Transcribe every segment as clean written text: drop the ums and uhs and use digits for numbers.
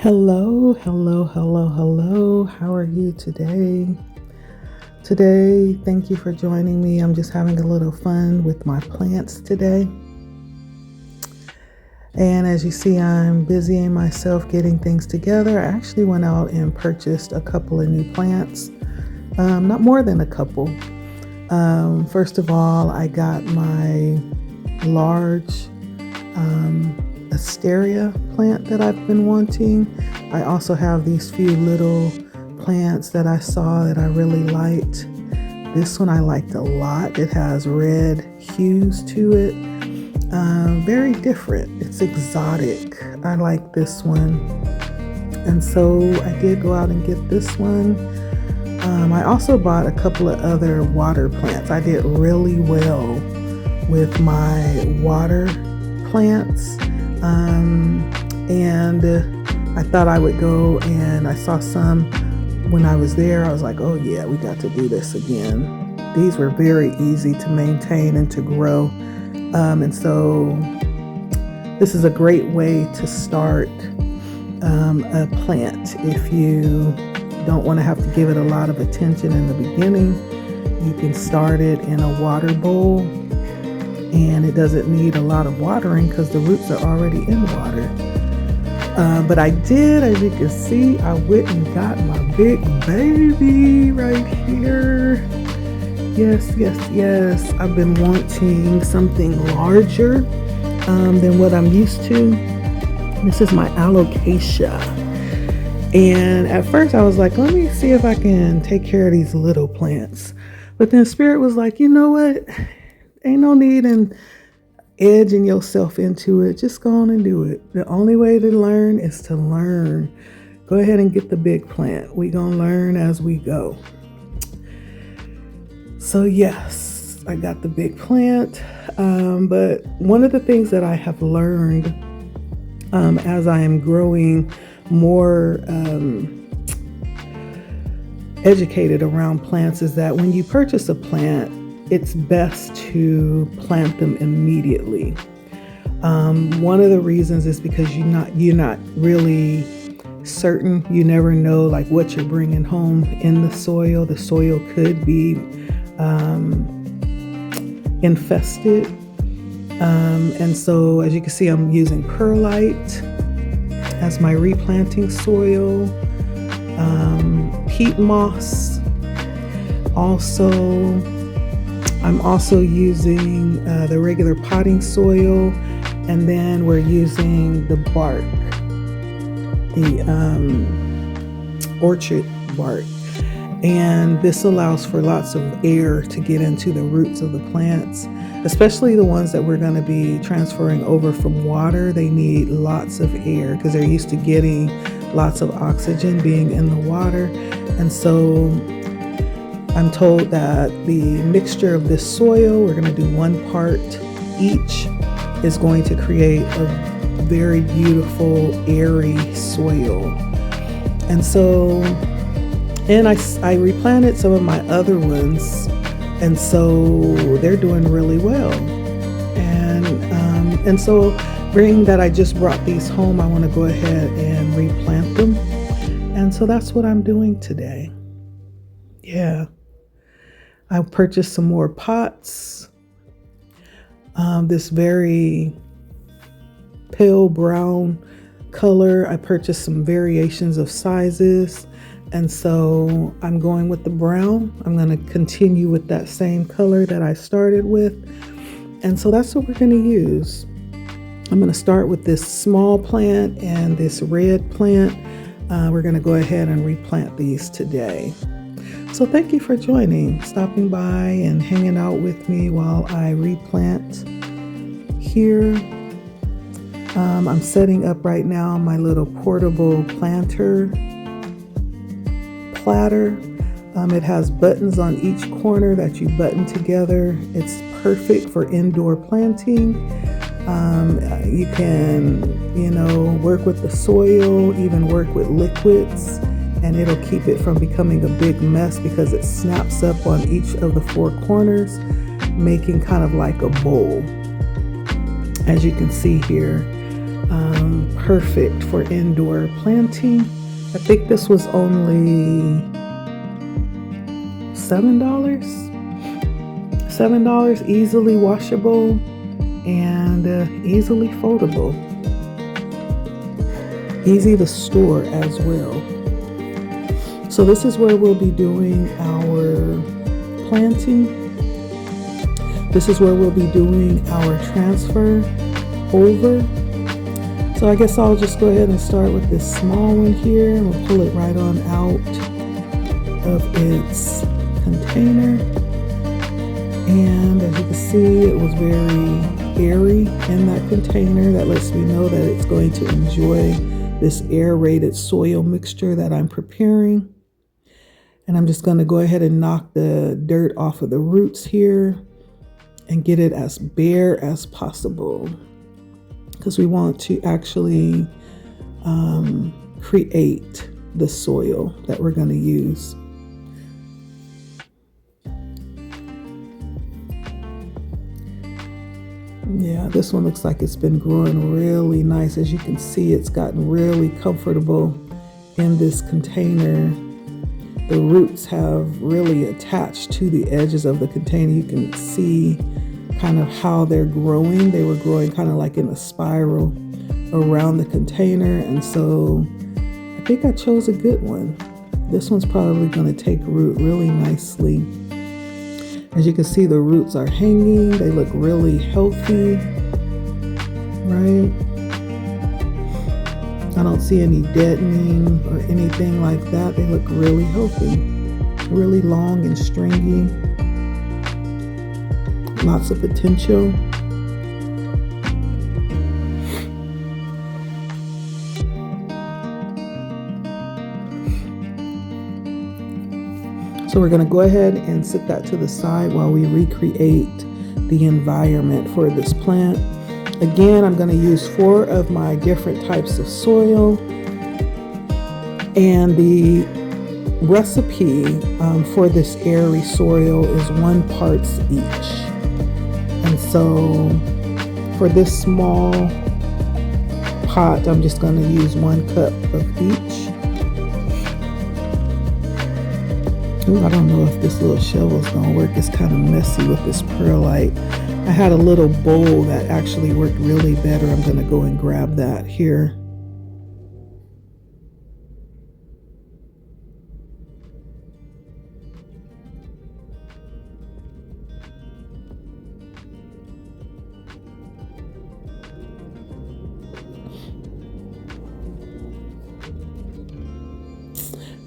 Hello, hello, hello, hello. How are you today? Today, thank you for joining me. I'm just having a little fun with my plants today. And as you see, I'm busying myself getting things together. I actually went out and purchased a couple of new plants, not more than a couple. First of all, I got my large asteria plant that I've been wanting. I also have these few little plants that I saw that I really liked. This one I liked a lot. It has red hues to it. Very different. It's exotic. I like this one. And so I did go out and get this one. I also bought a couple of other water plants. I did really well with my water plants. And I thought I would go, and I saw some when I was there. I was like, oh yeah, we got to do this again. These were very easy to maintain and to grow. And so this is a great way to start a plant. If you don't want to have to give it a lot of attention in the beginning, you can start it in a water bowl, and it doesn't need a lot of watering because the roots are already in water. But I did, as you can see, I went and got my big baby right here. Yes, yes, yes. I've been wanting something larger than what I'm used to. This is my alocasia. And at first I was like, let me see if I can take care of these little plants. But then Spirit was like, you know what? Ain't no need in edging yourself into it. Just go on and do it. The only way to learn is to learn. Go ahead and get the big plant. We gonna learn as we go. So yes, I got the big plant. But one of the things that I have learned as I am growing more educated around plants is that when you purchase a plant, it's best to plant them immediately. One of the reasons is because you're not really certain. You never know like what you're bringing home in the soil. The soil could be infested. And so as you can see, I'm using perlite as my replanting soil, peat moss. I'm also using the regular potting soil, and then we're using the bark, the orchard bark. And this allows for lots of air to get into the roots of the plants, especially the ones that we're going to be transferring over from water. They need lots of air because they're used to getting lots of oxygen being in the water. And so I'm told that the mixture of this soil, we're going to do 1 part each, is going to create a very beautiful, airy soil. And so, and I replanted some of my other ones, and so they're doing really well. And so being that I just brought these home, I want to go ahead and replant them. And so that's what I'm doing today. Yeah. I purchased some more pots. This very pale brown color. I purchased some variations of sizes. And so I'm going with the brown. I'm going to continue with that same color that I started with. And so that's what we're going to use. I'm going to start with this small plant and this red plant. We're going to go ahead and replant these today. So thank you for stopping by and hanging out with me while I replant here. I'm setting up right now my little portable planter platter. It has buttons on each corner that you button together. It's perfect for indoor planting. You can, work with the soil, even work with liquids, and it'll keep it from becoming a big mess because it snaps up on each of the 4 corners, making kind of like a bowl, as you can see here. perfect for indoor planting. I think this was only $7. $7, easily washable and easily foldable. Easy to store as well. So this is where we'll be doing our planting. This is where we'll be doing our transfer over. So I guess I'll just go ahead and start with this small one here, and we'll pull it right on out of its container. And as you can see, it was very airy in that container. That lets me know that it's going to enjoy this aerated soil mixture that I'm preparing. And I'm just going to go ahead and knock the dirt off of the roots here and get it as bare as possible, because we want to actually create the soil that we're going to use. Yeah, this one looks like it's been growing really nice. As you can see, it's gotten really comfortable in this container. The roots have really attached to the edges of the container. You can see kind of how they're growing. They were growing kind of like in a spiral around the container. And so I think I chose a good one. This one's probably going to take root really nicely. As you can see, the roots are hanging. They look really healthy, right? I don't see any deadening or anything like that. They look really healthy, really long and stringy. Lots of potential. So we're going to go ahead and set that to the side while we recreate the environment for this plant. Again, I'm going to use 4 of my different types of soil, and the recipe for this airy soil is 1 parts each. And so for this small pot, I'm just going to use 1 cup of each. Ooh, I don't know if this little shovel is going to work. It's kind of messy with this perlite. I had a little bowl that actually worked really better. I'm going to go and grab that here.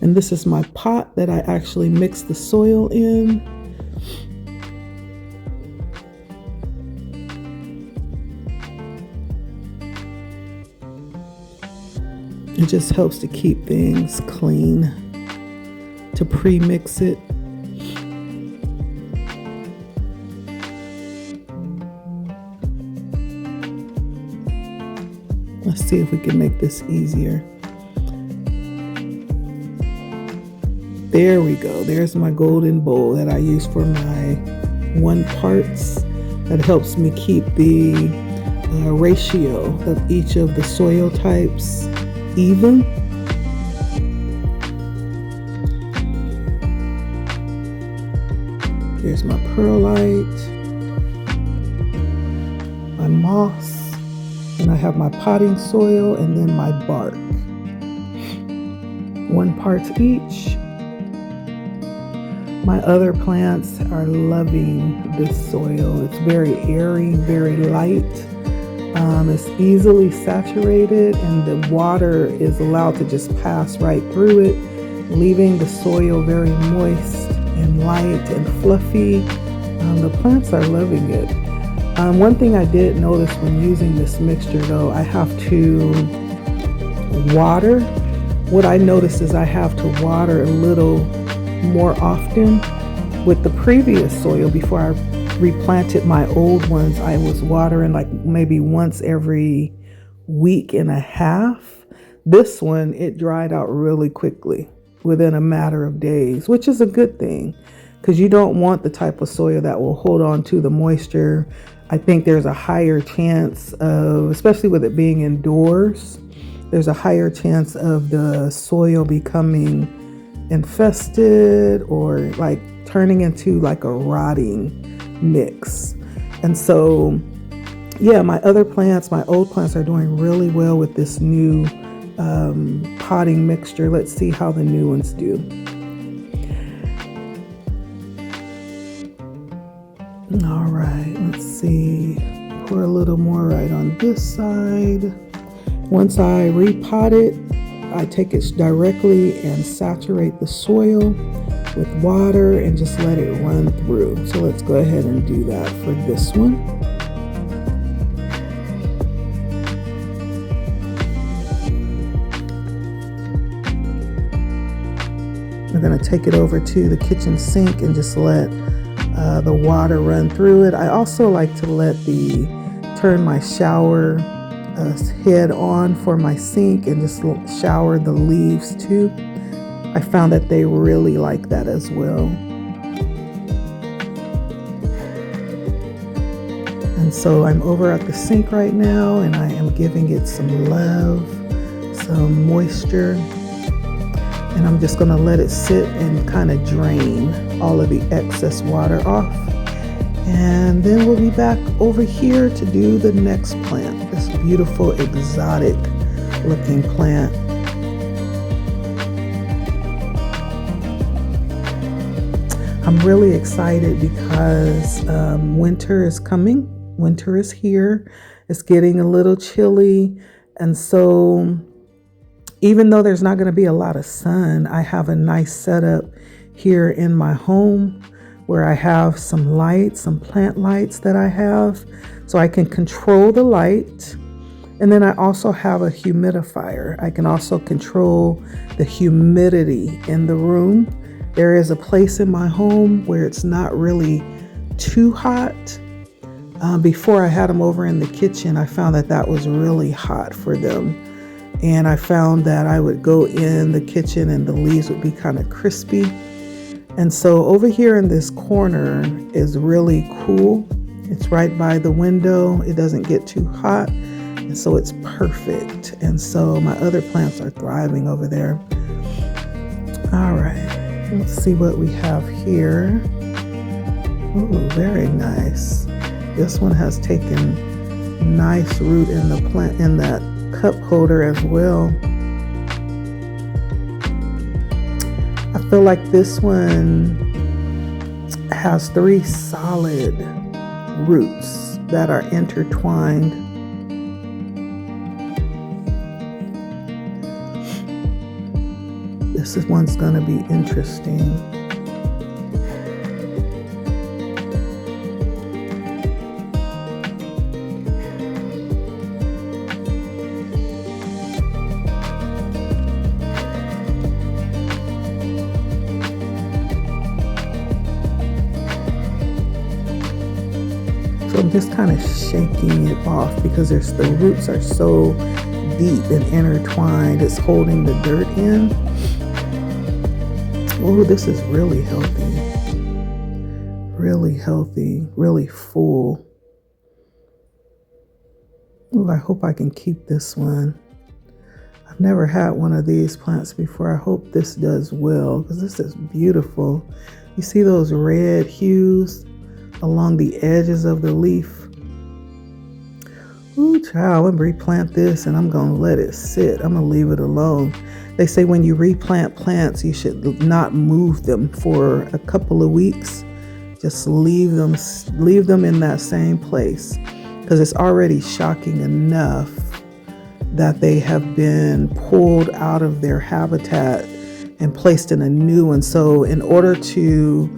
And this is my pot that I actually mixed the soil in. It just helps to keep things clean, to pre-mix it. Let's see if we can make this easier. There we go. There's my golden bowl that I use for my 1 parts. That helps me keep the ratio of each of the soil types even. Here's my perlite, my moss, and I have my potting soil, and then my bark. 1 part each. My other plants are loving this soil. It's very airy, very light. It's easily saturated, and the water is allowed to just pass right through it, leaving the soil very moist and light and fluffy. The plants are loving it. One thing I did notice when using this mixture, though, I have to water. What I noticed is I have to water a little more often. With the previous soil, before I replanted my old ones, I was watering like maybe once every week and a half. This one, it dried out really quickly within a matter of days, which is a good thing, because you don't want the type of soil that will hold on to the moisture I think there's a higher chance of, especially with it being indoors, there's a higher chance of the soil becoming infested or like turning into like a rotting mix. And so, yeah, my other plants, my old plants are doing really well with this new potting mixture. Let's see how the new ones do. All right, let's see. Pour a little more right on this side. Once I repot it, I take it directly and saturate the soil with water and just let it run through. So let's go ahead and do that for this one. I'm going to take it over to the kitchen sink and just let the water run through it. I also like to turn my shower head on for my sink and just shower the leaves too. I found that they really like that as well. And so I'm over at the sink right now and I am giving it some love, some moisture. And I'm just going to let it sit and kind of drain all of the excess water off. And then we'll be back over here to do the next plant, this beautiful exotic looking plant. I'm really excited because winter is coming. Winter is here. It's getting a little chilly. And so even though there's not going to be a lot of sun, I have a nice setup here in my home where I have some lights, some plant lights that I have, so I can control the light. And then I also have a humidifier. I can also control the humidity in the room. There is a place in my home where it's not really too hot. Before I had them over in the kitchen, I found that was really hot for them. And I found that I would go in the kitchen and the leaves would be kind of crispy. And so over here in this corner is really cool. It's right by the window. It doesn't get too hot. And so it's perfect. And so my other plants are thriving over there. All right, let's see what we have here. Ooh, very nice. This one has taken nice root in the plant, in that cup holder as well. I feel like this one has 3 solid roots that are intertwined. This one's going to be interesting. So I'm just kind of shaking it off because the roots are so deep and intertwined. It's holding the dirt in. Oh, this is really healthy. Really healthy, really full. Oh, I hope I can keep this one. I've never had one of these plants before. I hope this does well because this is beautiful. You see those red hues along the edges of the leaf? Ooh, child, I'm gonna replant this and I'm gonna let it sit. I'm gonna leave it alone. They say when you replant plants, you should not move them for a couple of weeks. Just leave them in that same place because it's already shocking enough that they have been pulled out of their habitat and placed in a new one. So in order to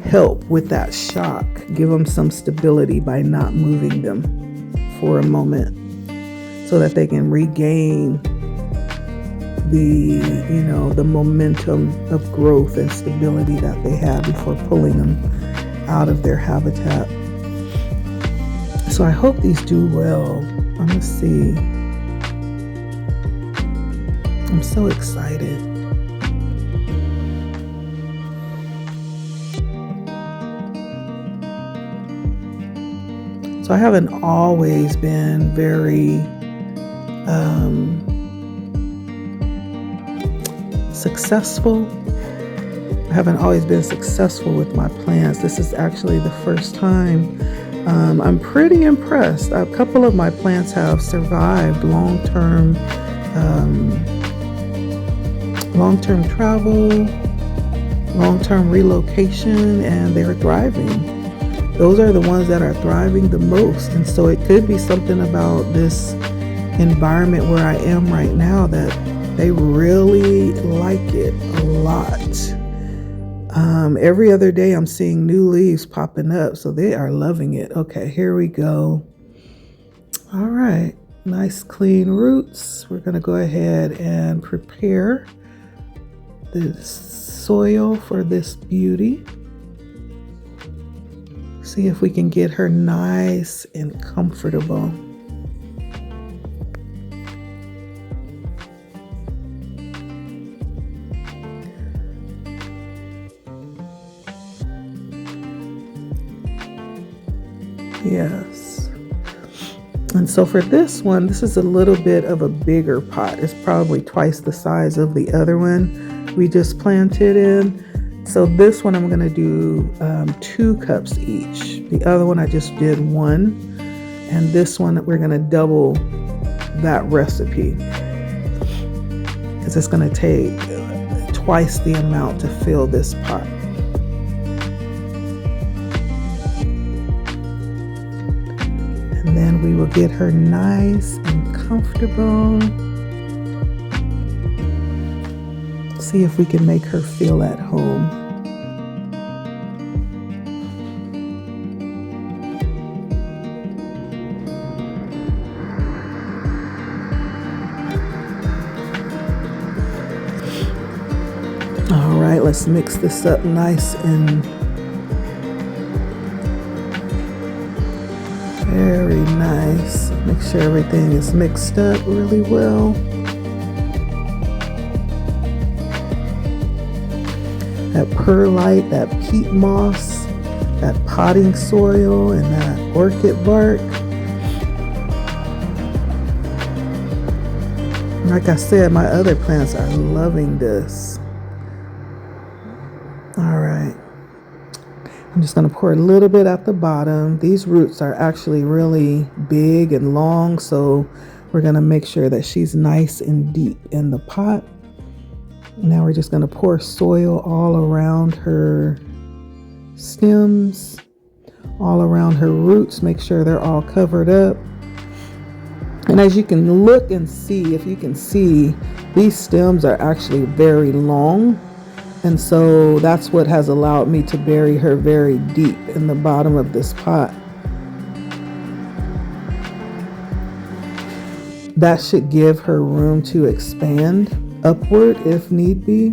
help with that shock, give them some stability by not moving them for a moment so that they can regain the momentum of growth and stability that they had before pulling them out of their habitat. So I hope these do well. I'm gonna see. I'm so excited. So So I haven't always been very successful. I haven't always been successful with my plants. This is actually the first time. I'm pretty impressed. A couple of my plants have survived long-term travel, long-term relocation, and they're thriving. Those are the ones that are thriving the most. And so it could be something about this environment where I am right now that they really like it a lot. Every other day I'm seeing new leaves popping up, so they are loving it. Okay, here we go. All right, nice clean roots. We're gonna go ahead and prepare the soil for this beauty. See if we can get her nice and comfortable. Yes. And so for this one, this is a little bit of a bigger pot. It's probably twice the size of the other one we just planted in. So this one I'm going to do 2 cups each. The other one I just did 1. And this one we're going to double that recipe, because it's going to take twice the amount to fill this pot. And then we will get her nice and comfortable. See if we can make her feel at home. All right, let's mix this up nice and very nice. Make sure everything is mixed up really well. That perlite, that peat moss, that potting soil, and that orchid bark. Like I said, my other plants are loving this. All right. I'm just going to pour a little bit at the bottom. These roots are actually really big and long, so we're going to make sure that she's nice and deep in the pot. Now we're just going to pour soil all around her stems, all around her roots. Make sure they're all covered up. And as you can look and see, if you can see, these stems are actually very long. And so that's what has allowed me to bury her very deep in the bottom of this pot. That should give her room to expand upward if need be.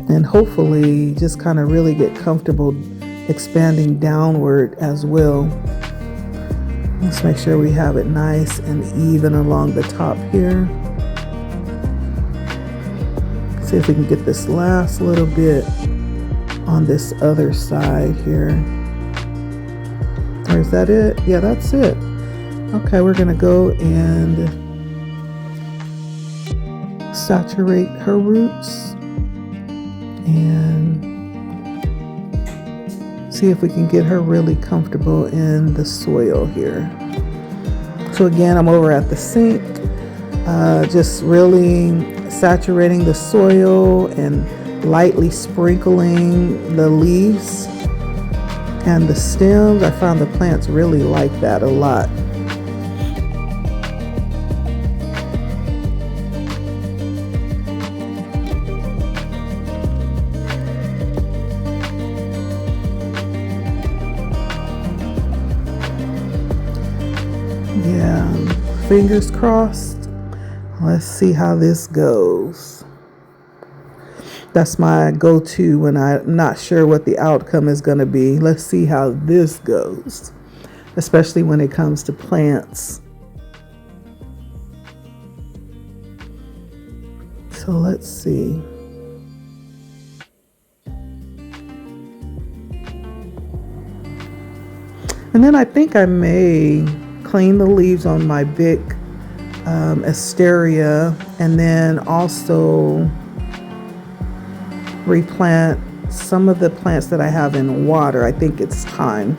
And hopefully just kind of really get comfortable expanding downward as well. Let's make sure we have it nice and even along the top here. See if we can get this last little bit on this other side here. Or is that it? Yeah, that's it. Okay, we're gonna go and saturate her roots and see if we can get her really comfortable in the soil here. So again, I'm over at the sink, just really saturating the soil and lightly sprinkling the leaves and the stems. I found the plants really like that a lot. Yeah, fingers crossed. Let's see how this goes. That's my go-to when I'm not sure what the outcome is going to be. Let's see how this goes, especially when it comes to plants. So let's see. And then I think I may clean the leaves on my big asteria, and then also replant some of the plants that I have in water. I think it's time.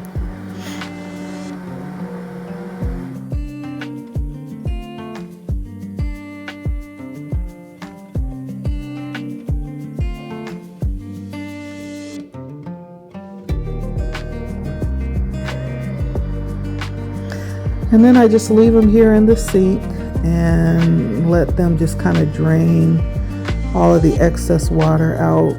And then I just leave them here in the sink and let them just kind of drain all of the excess water out.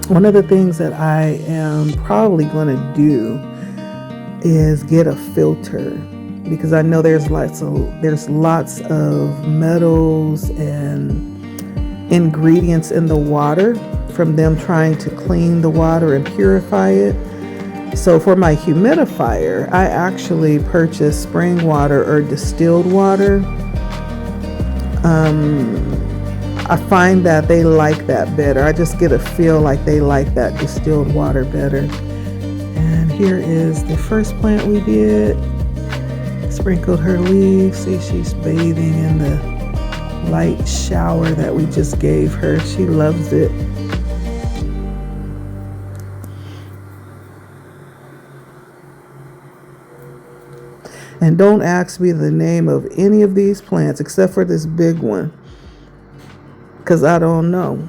One of the things that I am probably going to do is get a filter, because I know there's lots of metals and ingredients in the water from them trying to clean the water and purify it. So for my humidifier, I actually purchased spring water or distilled water. I find that they like that better. I just get a feel like they like that distilled water better. And here is the first plant we did. Sprinkled her leaves. See, she's bathing in the light shower that we just gave her. She loves it. And don't ask me the name of any of these plants except for this big one, because I don't know.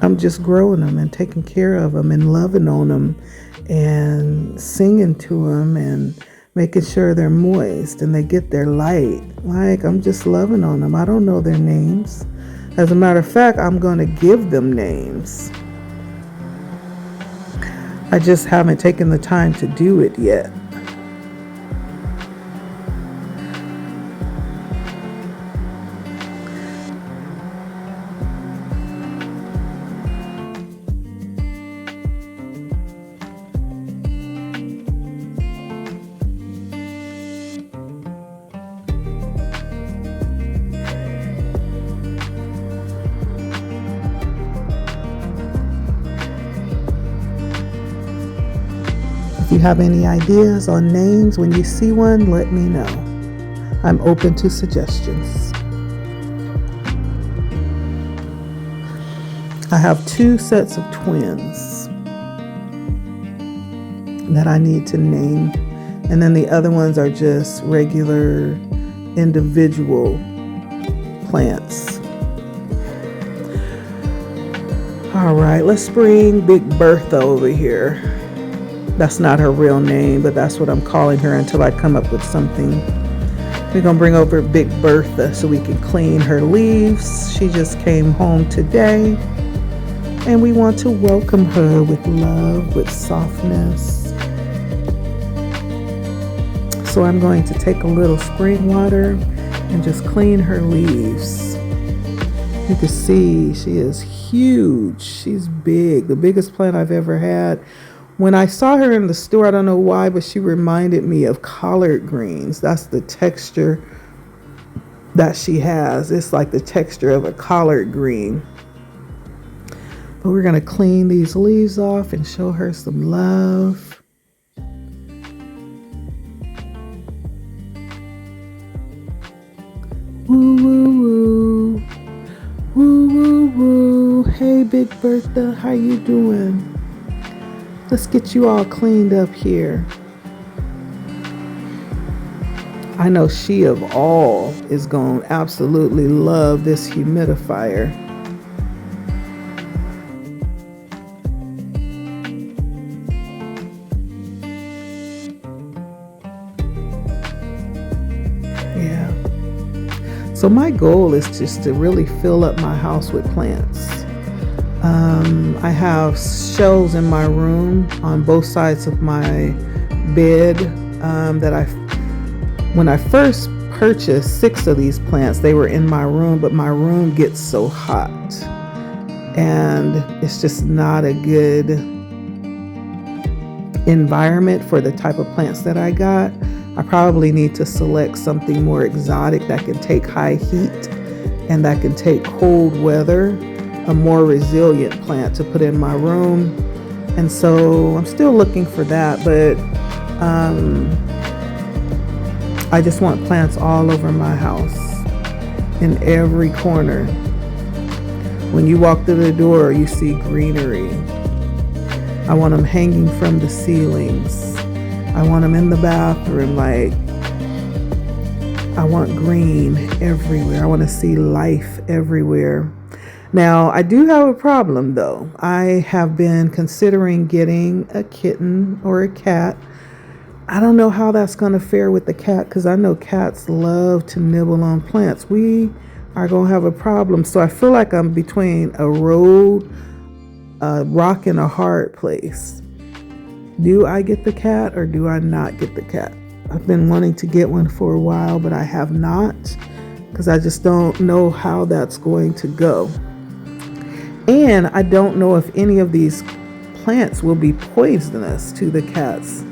I'm just growing them and taking care of them and loving on them and singing to them and making sure they're moist and they get their light. Like, I'm just loving on them. I don't know their names. As a matter of fact, I'm going to give them names. I just haven't taken the time to do it yet. If you have any ideas on names when you see one, let me know. I'm open to suggestions. I have 2 sets of twins that I need to name, and then the other ones are just regular individual plants. All right, let's bring Big Bertha over here. That's not her real name, but that's what I'm calling her until I come up with something. We're going to bring over Big Bertha so we can clean her leaves. She just came home today, and we want to welcome her with love, with softness. So I'm going to take a little spring water and just clean her leaves. You can see she is huge. She's big, the biggest plant I've ever had. When I saw her in the store, I don't know why, but she reminded me of collard greens. That's the texture that she has. It's like the texture of a collard green. But we're going to clean these leaves off and show her some love. Woo, woo, woo. Woo, woo, woo. Hey, Big Bertha, how you doing? Let's get you all cleaned up here. I know she of all is going to absolutely love this humidifier. Yeah. So my goal is just to really fill up my house with plants. I have shelves in my room on both sides of my bed that when I first purchased 6 of these plants, they were in my room, but my room gets so hot and it's just not a good environment for the type of plants that I got. I probably need to select something more exotic that can take high heat and that can take cold weather. a more resilient plant to put in my room. And so I'm still looking for that, but I just want plants all over my house, in every corner. When you walk through the door, you see greenery. I want them hanging from the ceilings. I want them in the bathroom. Like, I want green everywhere. I want to see life everywhere. Now, I do have a problem though. I have been considering getting a kitten or a cat. I don't know how that's going to fare with the cat, because I know cats love to nibble on plants. We are going to have a problem. So I feel like I'm between a rock and a hard place. Do I get the cat or do I not get the cat? I've been wanting to get one for a while, but I have not, because I just don't know how that's going to go. And I don't know if any of these plants will be poisonous to the cats.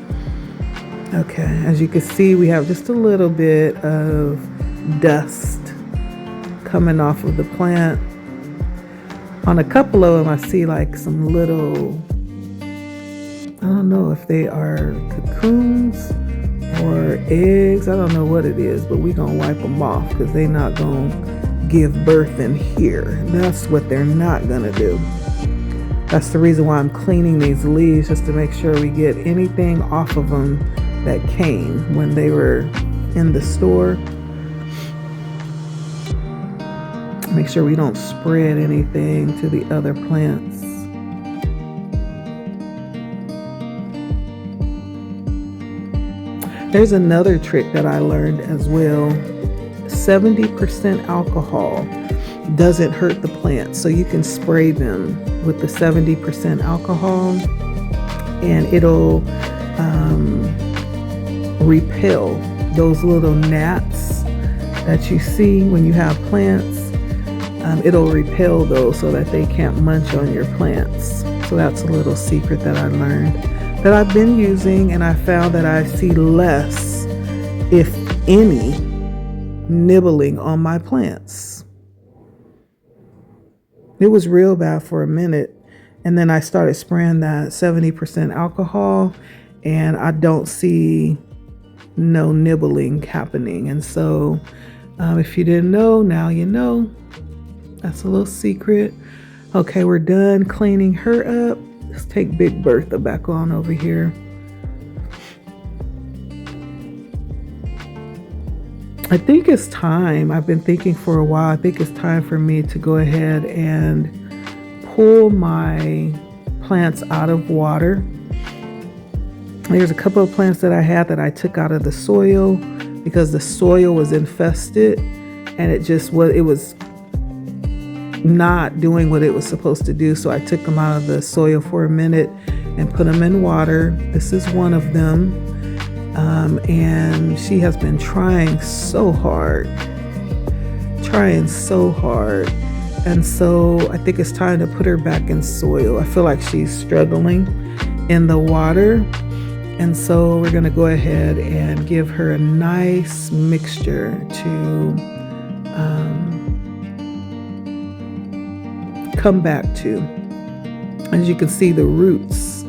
Okay, as you can see, we have just a little bit of dust coming off of the plant. On a couple of them, I see like some little, I don't know if they are cocoons or eggs. I don't know what it is, but we're going to wipe them off because they're not going to give birth in here. That's what they're not going to do. That's the reason why I'm cleaning these leaves, just to make sure we get anything off of them that came when they were in the store. Make sure we don't spread anything to the other plants. There's another trick that I learned as well. 70% alcohol doesn't hurt the plants. So you can spray them with the 70% alcohol and it'll repel those little gnats that you see when you have plants. It'll repel those so that they can't munch on your plants. So that's a little secret that I learned that I've been using, and I found that I see less, if any, nibbling on my plants. It was real bad for a minute, and then I started spraying that 70% alcohol, and I don't see no nibbling happening. And so if you didn't know, now you know. That's a little secret. Okay, we're done cleaning her up. Let's take Big Bertha back on over here. I think it's time. I've been thinking for a while. I think it's time for me to go ahead and pull my plants out of water. There's a couple of plants that I had that I took out of the soil because the soil was infested, and it was not doing what it was supposed to do. So I took them out of the soil for a minute and put them in water. This is one of them. And she has been trying so hard. And so I think it's time to put her back in soil. I feel like she's struggling in the water. And so we're going to go ahead and give her a nice mixture to come back to. As you can see, the roots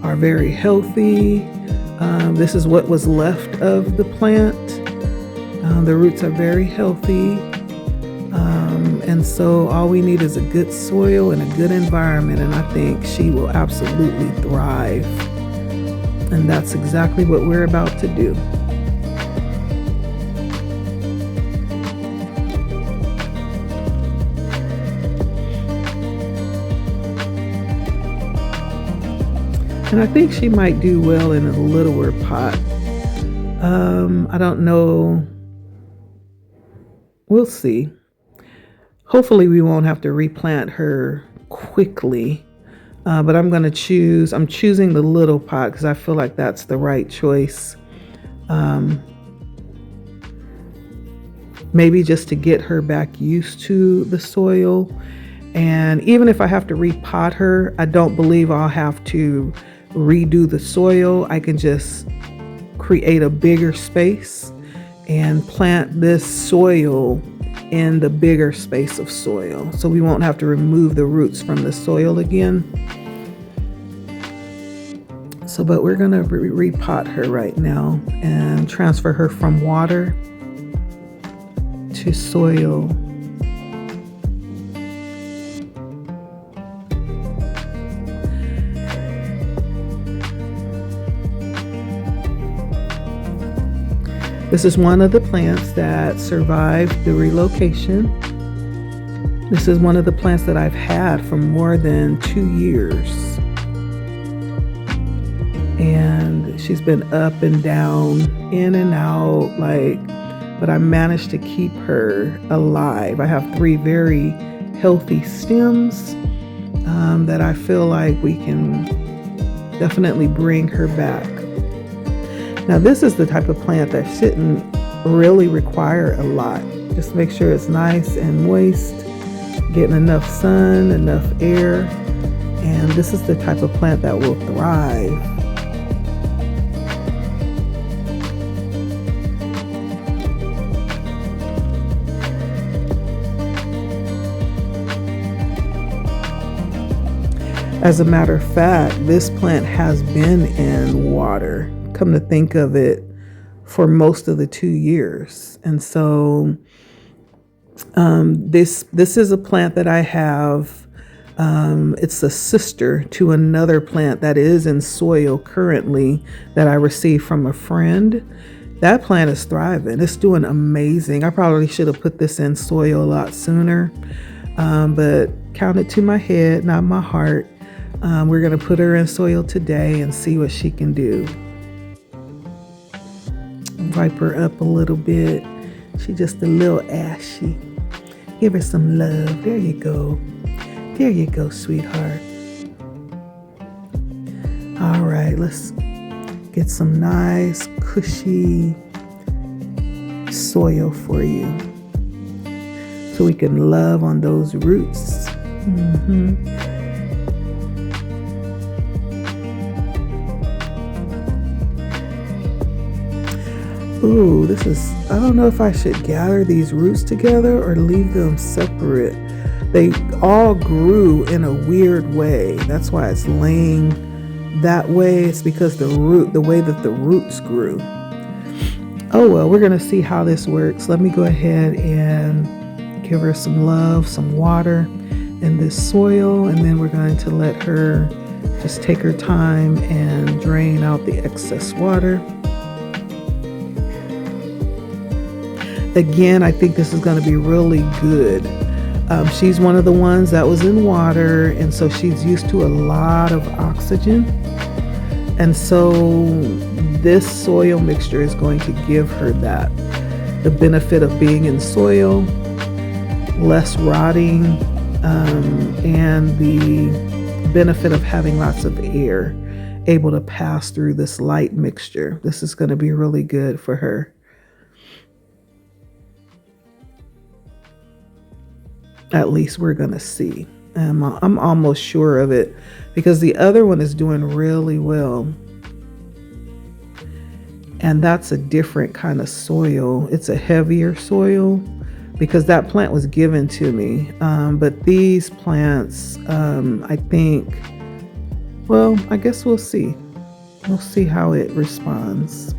are very healthy. This is what was left of the plant. The roots are very healthy. And so all we need is a good soil and a good environment, and I think she will absolutely thrive. And that's exactly what we're about to do. And I think she might do well in a littler pot. I don't know. We'll see. Hopefully we won't have to replant her quickly. But I'm choosing the little pot because I feel like that's the right choice. Maybe just to get her back used to the soil. And even if I have to repot her, I don't believe I'll have to redo the soil. I can just create a bigger space and plant this soil in the bigger space of soil. So we won't have to remove the roots from the soil again. So, but we're gonna repot her right now and transfer her from water to soil. This is one of the plants that survived the relocation. This is one of the plants that I've had for more than 2 years. And she's been up and down, in and out, but I managed to keep her alive. I have 3 very healthy stems that I feel like we can definitely bring her back. Now, this is the type of plant that shouldn't really require a lot. Just make sure it's nice and moist, getting enough sun, enough air, and this is the type of plant that will thrive. As a matter of fact, this plant has been in water, come to think of it, for most of the 2 years. And so this is a plant that I have. It's a sister to another plant that is in soil currently that I received from a friend. That plant is thriving. It's doing amazing. I probably should have put this in soil a lot sooner, but counted to my head, not my heart. We're going to put her in soil today and see what she can do. Wipe her up a little bit. She's just a little ashy. Give her some love. There you go. There you go, sweetheart. All right, let's get some nice, cushy soil for you so we can love on those roots. Ooh, I don't know if I should gather these roots together or leave them separate. They all grew in a weird way. That's why it's laying that way. It's because the way that the roots grew. Oh well, we're gonna see how this works. Let me go ahead and give her some love, some water in this soil, and then we're going to let her just take her time and drain out the excess water. Again, I think this is going to be really good. She's one of the ones that was in water, and so she's used to a lot of oxygen. And so this soil mixture is going to give her that. The benefit of being in soil, less rotting, and the benefit of having lots of air able to pass through this light mixture. This is going to be really good for her. At least we're going to see. I'm almost sure of it because the other one is doing really well. And that's a different kind of soil. It's a heavier soil because that plant was given to me. But these plants, I think, well, I guess we'll see. We'll see how it responds.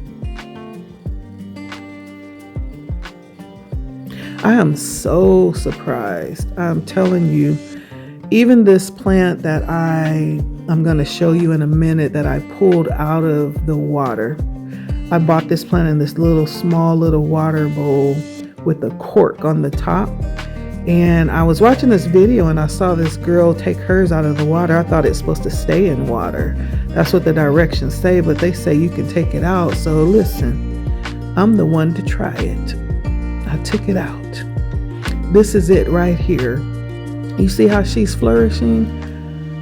I am so surprised. I'm telling you, even this plant that I'm going to show you in a minute that I pulled out of the water. I bought this plant in this small little water bowl with a cork on the top. And I was watching this video and I saw this girl take hers out of the water. I thought it's supposed to stay in water. That's what the directions say, but they say you can take it out. So listen, I'm the one to try it. I took it out. This is it right here. You see how she's flourishing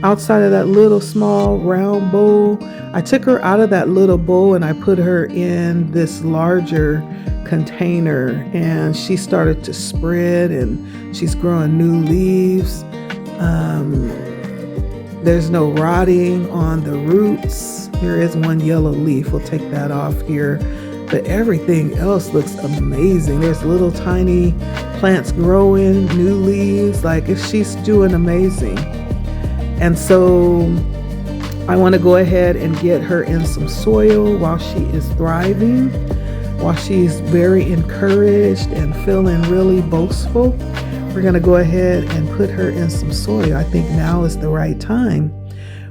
outside of that little small round bowl? I took her out of that little bowl and I put her in this larger container, and she started to spread and she's growing new leaves. There's no rotting on the roots. There is one yellow leaf. We'll take that off here. But everything else looks amazing. There's little tiny plants growing, new leaves. Like she's doing amazing. And so I want to go ahead and get her in some soil while she is thriving, while she's very encouraged and feeling really boastful. We're going to go ahead and put her in some soil. I think now is the right time.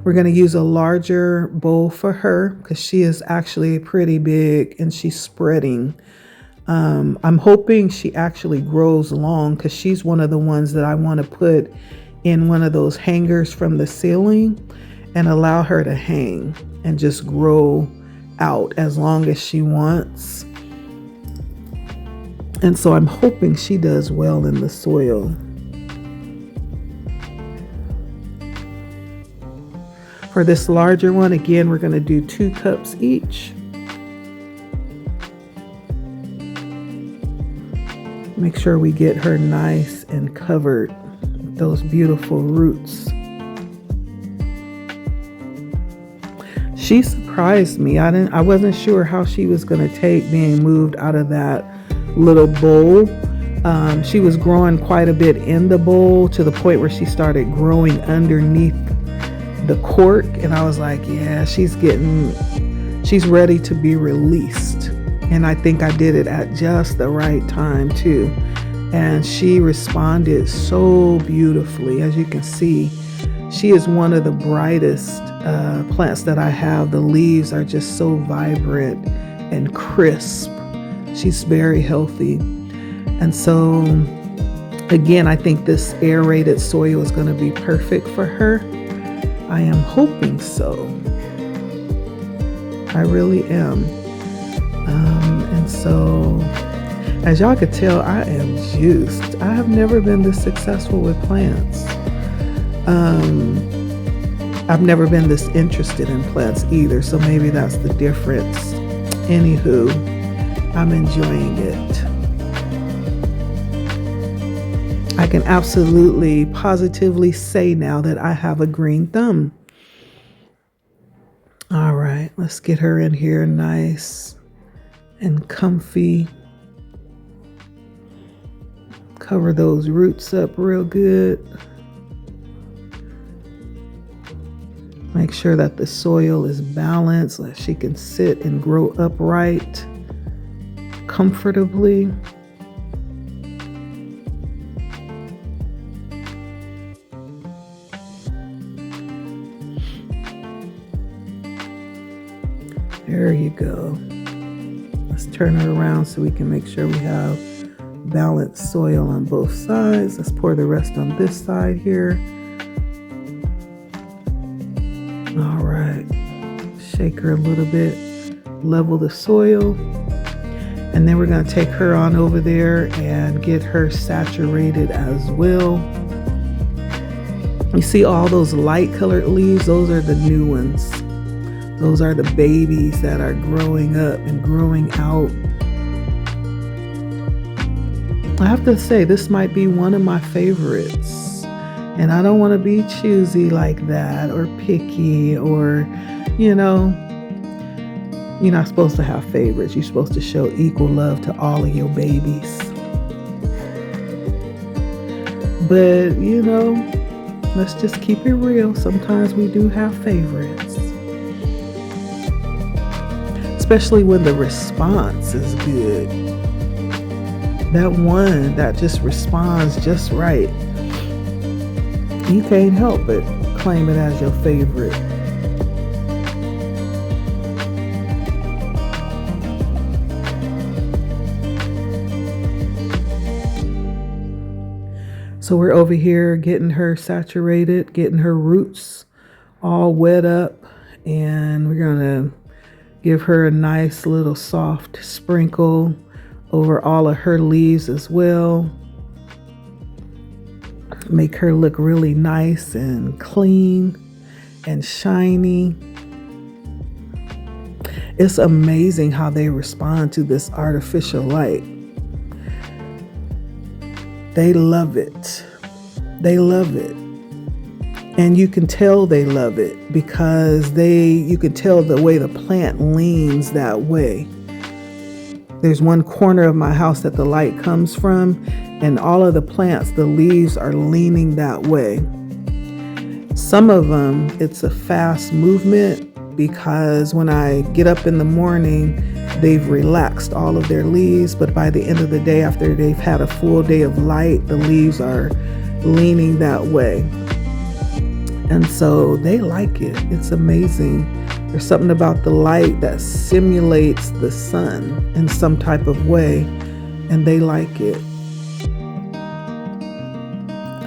We're going to use a larger bowl for her because she is actually pretty big and she's spreading. I'm hoping she actually grows long because she's one of the ones that I want to put in one of those hangers from the ceiling and allow her to hang and just grow out as long as she wants. And so I'm hoping she does well in the soil. For this larger one, again, we're going to do 2 cups each. Make sure we get her nice and covered with those beautiful roots. She surprised me. I wasn't sure how she was going to take being moved out of that little bowl. She was growing quite a bit in the bowl to the point where she started growing underneath the cork, and I was like, yeah, she's ready to be released. And I think I did it at just the right time too. And she responded so beautifully. As you can see, she is one of the brightest plants that I have. The leaves are just so vibrant and crisp. She's very healthy. And so, again, I think this aerated soil is going to be perfect for her. I am hoping so. I really am. And so, as y'all could tell, I am juiced. I have never been this successful with plants. I've never been this interested in plants either, so maybe that's the difference. Anywho, I'm enjoying it. I can absolutely, positively say now that I have a green thumb. All right, let's get her in here nice and comfy. Cover those roots up real good. Make sure that the soil is balanced, so that she can sit and grow upright comfortably. There you go. Let's turn her around so we can make sure we have balanced soil on both sides. Let's pour the rest on this side here. All right. Shake her a little bit, level the soil. And then we're going to take her on over there and get her saturated as well. You see all those light colored leaves? Those are the new ones. Those are the babies that are growing up and growing out. I have to say, this might be one of my favorites. And I don't want to be choosy like that or picky or, you're not supposed to have favorites. You're supposed to show equal love to all of your babies. But, let's just keep it real. Sometimes we do have favorites. Especially when the response is good. That one that just responds just right. You can't help but claim it as your favorite. So we're over here getting her saturated, getting her roots all wet up, and we're gonna give her a nice little soft sprinkle over all of her leaves as well. Make her look really nice and clean and shiny. It's amazing how they respond to this artificial light. They love it. They love it. And you can tell they love it because you can tell the way the plant leans that way. There's one corner of my house that the light comes from, and all of the plants, the leaves are leaning that way. Some of them, it's a fast movement because when I get up in the morning, they've relaxed all of their leaves, but by the end of the day, after they've had a full day of light, the leaves are leaning that way. And so they like it. It's amazing. There's something about the light that simulates the sun in some type of way, and they like it.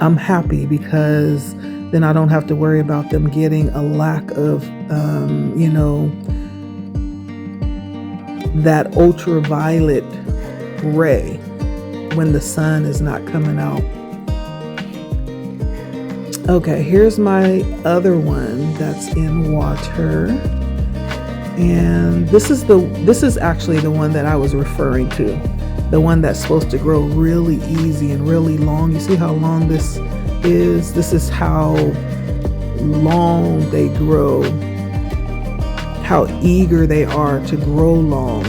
I'm happy because then I don't have to worry about them getting a lack of, that ultraviolet ray when the sun is not coming out. Okay, here's my other one that's in water. And this is actually the one that I was referring to. The one that's supposed to grow really easy and really long. You see how long this is? This is how long they grow. How eager they are to grow long.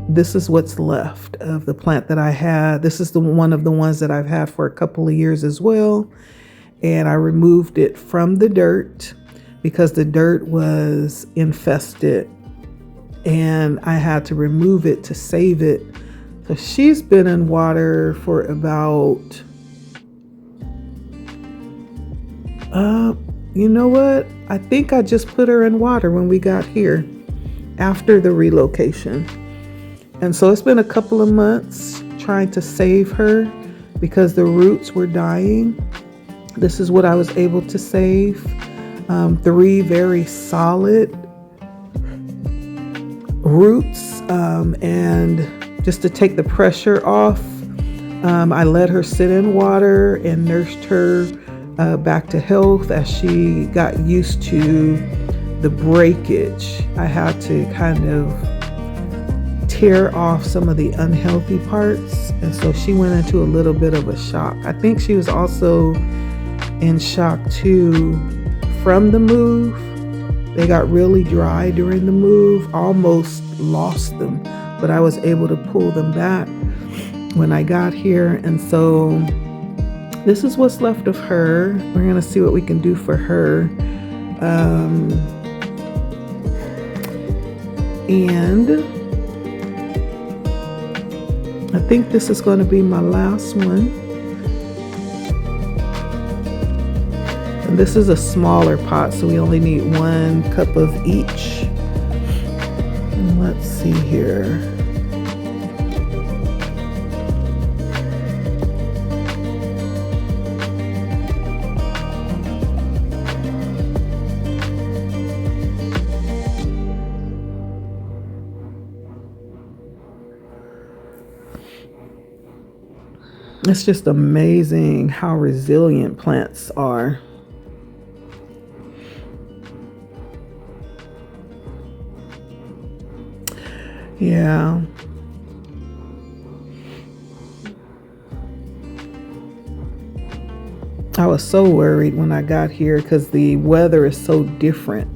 This is what's left of the plant that I had. This is one of the ones that I've had for a couple of years as well. And I removed it from the dirt because the dirt was infested and I had to remove it to save it. So she's been in water for about, you know what? I think I just put her in water when we got here after the relocation. And so it's been a couple of months trying to save her because the roots were dying. This is what I was able to save. 3 very solid roots. And just to take the pressure off, I let her sit in water and nursed her back to health as she got used to the breakage. I had to kind of tear off some of the unhealthy parts, and so she went into a little bit of a shock. I think she was also in shock too from the move. They got really dry during the move, almost lost them, but I was able to pull them back when I got here. And so this is what's left of her. We're gonna see what we can do for her. And I think this is going to be my last one. And this is a smaller pot, so we only need 1 cup of each. And let's see here. It's just amazing how resilient plants are. Yeah. I was so worried when I got here because the weather is so different.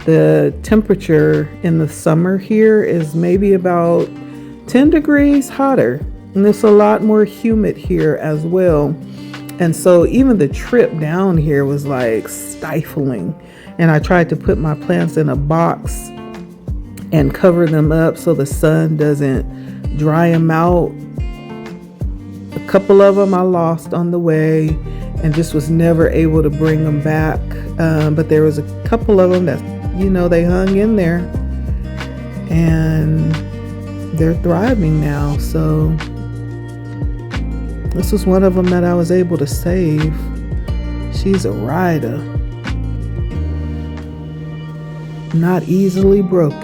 The temperature in the summer here is maybe about 10 degrees hotter. And it's a lot more humid here as well. And so even the trip down here was like stifling. And I tried to put my plants in a box and cover them up so the sun doesn't dry them out. A couple of them I lost on the way and just was never able to bring them back. But there was a couple of them that, they hung in there and they're thriving now. So this was one of them that I was able to save. She's a rider. Not easily broken.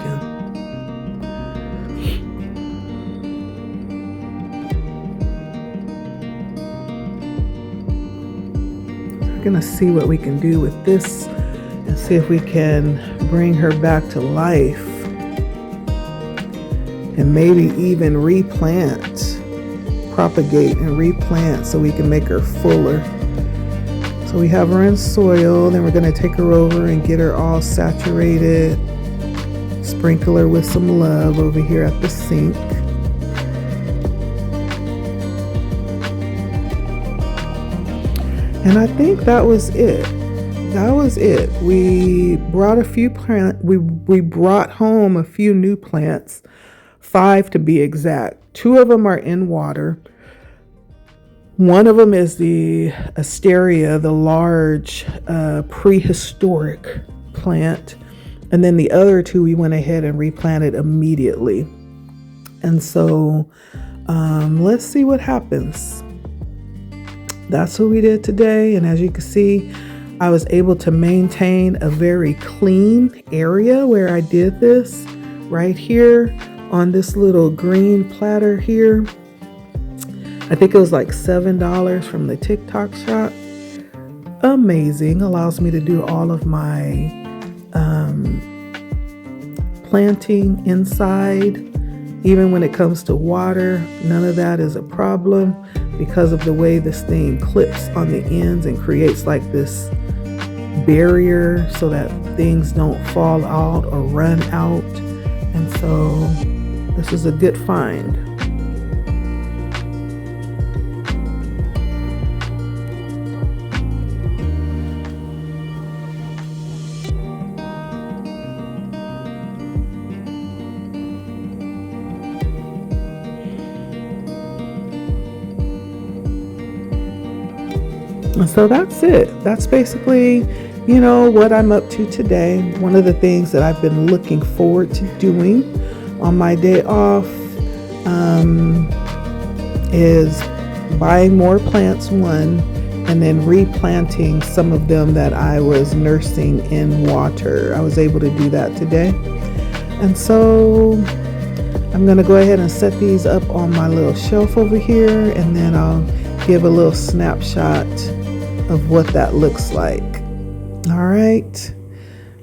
We're gonna see what we can do with this and see if we can bring her back to life and maybe even propagate and replant so we can make her fuller. So we have her in soil, then we're going to take her over and get her all saturated Sprinkle her with some love over here at the sink. And I think that was it. That was it. We brought we brought home a few new plants, 5 to be exact. 2 of them are in water. One of them is the Asteria, the large prehistoric plant. And then the other 2 we went ahead and replanted immediately. And so let's see what happens. That's what we did today. And as you can see, I was able to maintain a very clean area where I did this right here on this little green platter here. I think it was like $7 from the TikTok shop. Amazing. Allows me to do all of my planting inside. Even when it comes to water, none of that is a problem because of the way this thing clips on the ends and creates like this barrier so that things don't fall out or run out. And so this is a good find. And so that's it. That's basically, what I'm up to today. One of the things that I've been looking forward to doing on my day off is buying more plants, and then replanting some of them that I was nursing in water. I was able to do that today. And so I'm going to go ahead and set these up on my little shelf over here, and then I'll give a little snapshot of what that looks like.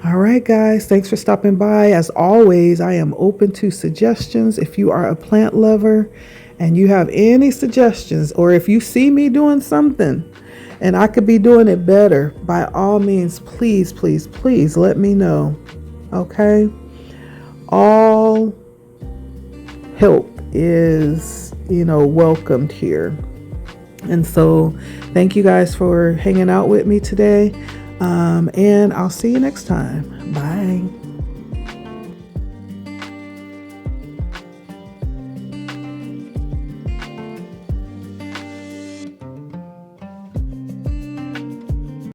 All right, guys, thanks for stopping by. As always, I am open to suggestions. If you are a plant lover and you have any suggestions, or if you see me doing something and I could be doing it better, by all means, please, please, please let me know. Okay? All help is, welcomed here. And so thank you guys for hanging out with me today. And I'll see you next time. Bye.